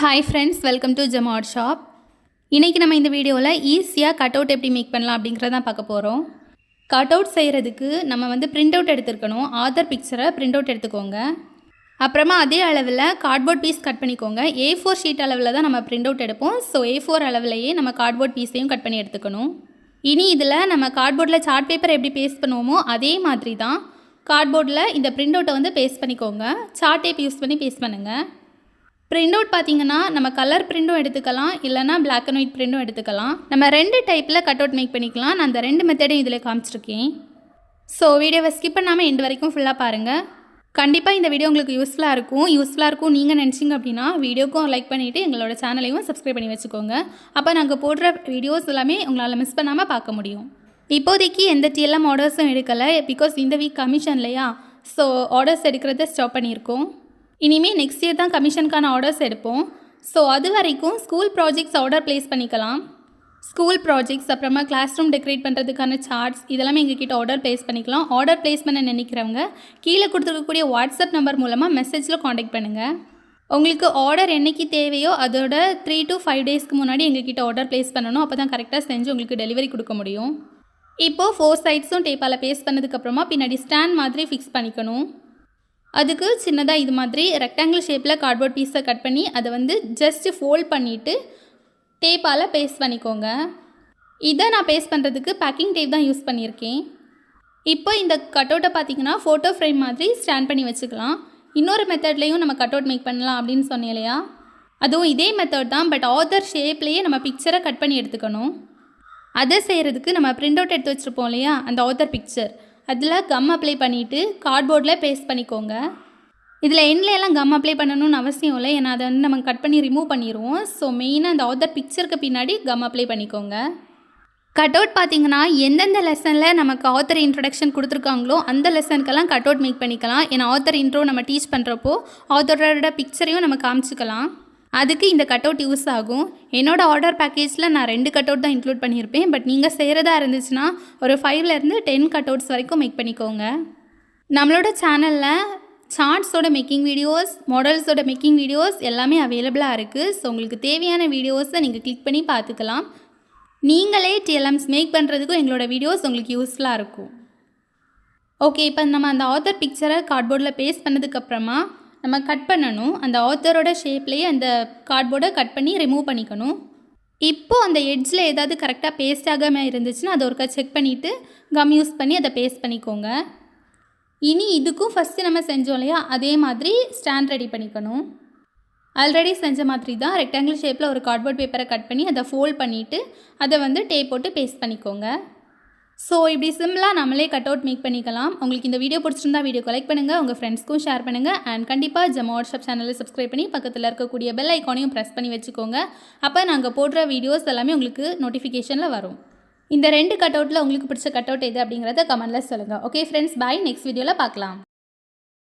Hi friends, welcome to Jamat shop. இன்றைக்கி நம்ம இந்த வீடியோவில் ஈஸியாக கட் அவுட் எப்படி மேக் பண்ணலாம் அப்படிங்கிறதான் பார்க்க போகிறோம். கட் அவுட் செய்கிறதுக்கு நம்ம பிரிண்ட் அவுட் எடுத்துருக்கணும். ஆதர் பிக்சரை பிரிண்ட் அவுட் எடுத்துக்கோங்க. அப்புறமா அதே அளவில் கார்ட்போர்ட் பீஸ் கட் பண்ணிக்கோங்க. A4 ஷீட் அளவில் தான் நம்ம பிரிண்ட் அவுட் எடுப்போம். ஸோ A4 அளவிலேயே நம்ம கார்ட்போர்ட் பீஸையும் கட் பண்ணி எடுத்துக்கணும். இனி இதில் நம்ம கார்ட்போர்டில் சார்ட் பேப்பர் எப்படி பேஸ்ட் பண்ணுவோமோ அதே மாதிரி தான் கார்ட்போர்டில் இந்த பிரிண்ட் அவுட்டை பேஸ்ட் பண்ணிக்கோங்க. சார்ட் டேப் யூஸ் பண்ணி பேஸ்ட் பண்ணுங்கள். பிரிண்ட் அவுட் பார்த்திங்கன்னா நம்ம கலர் பிரிண்ட்டும் எடுத்துக்கலாம், இல்லைனா பிளாக் அண்ட் ஒயிட் பிரிண்ட்டும் எடுத்துக்கலாம். நம்ம 2 டைப்பில் கட் அவுட் மேக் பண்ணிக்கலாம். நான் அந்த 2 மெத்தடையும் இதில் காமிச்சிருக்கேன். ஸோ வீடியோவை ஸ்கிப் பண்ணாமல் எண்டு வரைக்கும் ஃபுல்லாக பாருங்கள். கண்டிப்பாக இந்த வீடியோ உங்களுக்கு யூஸ்ஃபுல்லாக இருக்கும் நீங்கள் நினச்சிங்க அப்படின்னா வீடியோக்கும் லைக் பண்ணிவிட்டு எங்களோட சேனலையும் சப்ஸ்கிரைப் பண்ணி வச்சுக்கோங்க. அப்போ நாங்கள் போடுற வீடியோஸ் எல்லாமே உங்களால் மிஸ் பண்ணாமல் பார்க்க முடியும். இப்போதைக்கு எந்த TLM ஆர்டர்ஸும் எடுக்கலை, பிகாஸ் இந்த வீக் கமிஷன் இல்லையா. ஸோ ஆர்டர்ஸ் எடுக்கிறத ஸ்டாப் பண்ணியிருக்கோம். இனிமேல் நெக்ஸ்ட் இயர் தான் கமிஷனுக்கான ஆர்டர்ஸ் எடுப்போம். ஸோ அது வரைக்கும் ஸ்கூல் ப்ராஜெக்ட்ஸ் ஆர்டர் ப்ளேஸ் பண்ணிக்கலாம். ஸ்கூல் ப்ராஜெக்ட்ஸ், அப்புறமா கிளாஸ் ரூம் டெக்கரேட் பண்ணுறதுக்கான சார்ட்ஸ் இதெல்லாமே எங்ககிட்ட ஆர்டர் ப்ளேஸ் பண்ணிக்கலாம். ஆர்டர் ப்ளேஸ் பண்ண நினைக்கிறவங்க கீழே கொடுத்துருக்கக்கூடிய வாட்ஸ்அப் நம்பர் மூலமாக மெசேஜில் காண்டாக்ட் பண்ணுங்கள். உங்களுக்கு ஆர்டர் என்றைக்கு தேவையோ அதோட 3 to 5 டேஸ்க்கு முன்னாடி எங்ககிட்ட ஆர்டர் ப்ளேஸ் பண்ணணும். அப்போ தான் கரெக்டாக செஞ்சு உங்களுக்கு டெலிவரி கொடுக்க முடியும். இப்போது 4 சைட்ஸும் டேப்பால் பேஸ்ட் பண்ணதுக்கப்புறமா பின்னாடி ஸ்டாண்ட் மாதிரி ஃபிக்ஸ் பண்ணிக்கணும். அதுக்கு சின்னதாக இது மாதிரி ரெக்டாங்கிள் ஷேப்பில் கார்ட்போர்ட் பீஸை கட் பண்ணி அதை ஜஸ்ட்டு ஃபோல்ட் பண்ணிவிட்டு டேப்பால் பேஸ்ட் பண்ணிக்கோங்க. இதை நான் பேஸ்ட் பண்ணுறதுக்கு பேக்கிங் டேப் தான் யூஸ் பண்ணியிருக்கேன். இப்போ இந்த கட் அவுட்டை பார்த்திங்கன்னா ஃபோட்டோ ஃப்ரேம் மாதிரி ஸ்டாண்ட் பண்ணி வச்சுக்கலாம். இன்னொரு மெத்தட்லேயும் நம்ம கட் அவுட் மேக் பண்ணலாம் அப்படின்னு சொன்னேன் இல்லையா, அதுவும் இதே மெத்தட் தான். பட் ஆதர் ஷேப்லேயே நம்ம பிக்சரை கட் பண்ணி எடுத்துக்கணும். அதை செய்கிறதுக்கு நம்ம பிரிண்ட் அவுட் எடுத்து வச்சுருப்போம் இல்லையா, அந்த ஆதர் பிக்சர் அதில் கம் அப்ளை பண்ணிவிட்டு கார்ட்போர்டில் பேஸ்ட் பண்ணிக்கோங்க. இதில் எண்ட்லையெல்லாம் கம் அப்ளை பண்ணணும்னு அவசியம் இல்லை, ஏன்னா அதை நம்ம கட் பண்ணி ரிமூவ் பண்ணிடுவோம். ஸோ மெயினாக அந்த ஆதர் பிக்சருக்கு பின்னாடி கம் அப்ளை பண்ணிக்கோங்க. கட் அவுட் பார்த்திங்கன்னா எந்தெந்த லெசனில் நமக்கு ஆத்தர் இன்ட்ரடக்ஷன் கொடுத்துருக்காங்களோ அந்த லெசனுக்கெல்லாம் கட் அவுட் மேக் பண்ணிக்கலாம். ஏன்னா ஆத்தர் இன்ட்ரோ நம்ம டீச் பண்ணுறப்போ ஆத்தரோட பிக்சரையும் நம்ம காமிச்சிக்கலாம். அதுக்கு இந்த கட் அவுட் யூஸ் ஆகும். என்னோடய ஆர்டர் பேக்கேஜில் நான் 2 கட் அவுட் தான் இன்க்ளூட் பண்ணியிருப்பேன். பட் நீங்கள் செய்கிறதா இருந்துச்சுன்னா ஒரு 5லேருந்து 10 கட் அவுட்ஸ் வரைக்கும் மேக் பண்ணிக்கோங்க. நம்மளோட சேனலில் சார்ட்ஸோட மேக்கிங் வீடியோஸ், மாடல்ஸோட மேக்கிங் வீடியோஸ் எல்லாமே அவைலபிளாக இருக்குது. ஸோ உங்களுக்கு தேவையான வீடியோஸை நீங்கள் கிளிக் பண்ணி பார்த்துக்கலாம். நீங்களே TLMs மேக் பண்ணுறதுக்கும் எங்களோட வீடியோஸ் உங்களுக்கு யூஸ்ஃபுல்லாக இருக்கும். ஓகே, இப்போ நம்ம அந்த ஆத்தர் பிக்சரை கார்ட்போர்டில் பேஸ்ட் பண்ணதுக்கப்புறமா நம்ம கட் பண்ணணும். அந்த ஆத்தரோட ஷேப்லேயே அந்த கார்ட்போர்டை கட் பண்ணி ரிமூவ் பண்ணிக்கணும். இப்போது அந்த எட்ஜில் ஏதாவது கரெக்டாக பேஸ்ட் ஆகாமல் இருந்துச்சுன்னா அதை ஒருக்கா செக் பண்ணிவிட்டு கம் யூஸ் பண்ணி அதை பேஸ்ட் பண்ணிக்கோங்க. இனி இதுக்கும் ஃபஸ்ட்டு நம்ம செஞ்சோம் இல்லையா, அதே மாதிரி ஸ்டாண்ட் ரெடி பண்ணிக்கணும். ஆல்ரெடி செஞ்ச மாதிரி தான் ரெக்டாங்கிள் ஷேப்பில் ஒரு கார்ட்போர்ட் பேப்பரை கட் பண்ணி அதை ஃபோல்ட் பண்ணிவிட்டு அதை டேப் போட்டு பேஸ்ட் பண்ணிக்கோங்க. ஸோ இப்படி சிம்பிளாக நம்மளே கட் அவுட் மேக் பண்ணிக்கலாம். உங்களுக்கு இந்த வீடியோ பிடிச்சிருந்தா வீடியோக்கு லைக் பண்ணுங்கள், உங்கள் ஃப்ரெண்ட்ஸ்க்கும் ஷேர் பண்ணுங்கள். அண்ட் கண்டிப்பாக ஜமாட் ஷாப் சேனலை சப்ஸ்கிரைப் பண்ணி பக்கத்தில் இருக்கக்கூடிய பெல் ஐக்கானையும் ப்ரெஸ் பண்ணி வச்சுக்கோங்க. அப்போ நாங்கள் போடுற வீடியோஸ் எல்லாமே உங்களுக்கு நோட்டிஃபிகேஷனில் வரும். இந்த 2 கட் அவுட்டில் உங்களுக்கு பிடிச்ச கட் அவுட் எது அப்படிங்கிறத கமெண்ட்டில் சொல்லுங்கள். ஓகே ஃப்ரெண்ட்ஸ், பாய். நெக்ஸ்ட் வீடியோவில் பார்க்கலாம்.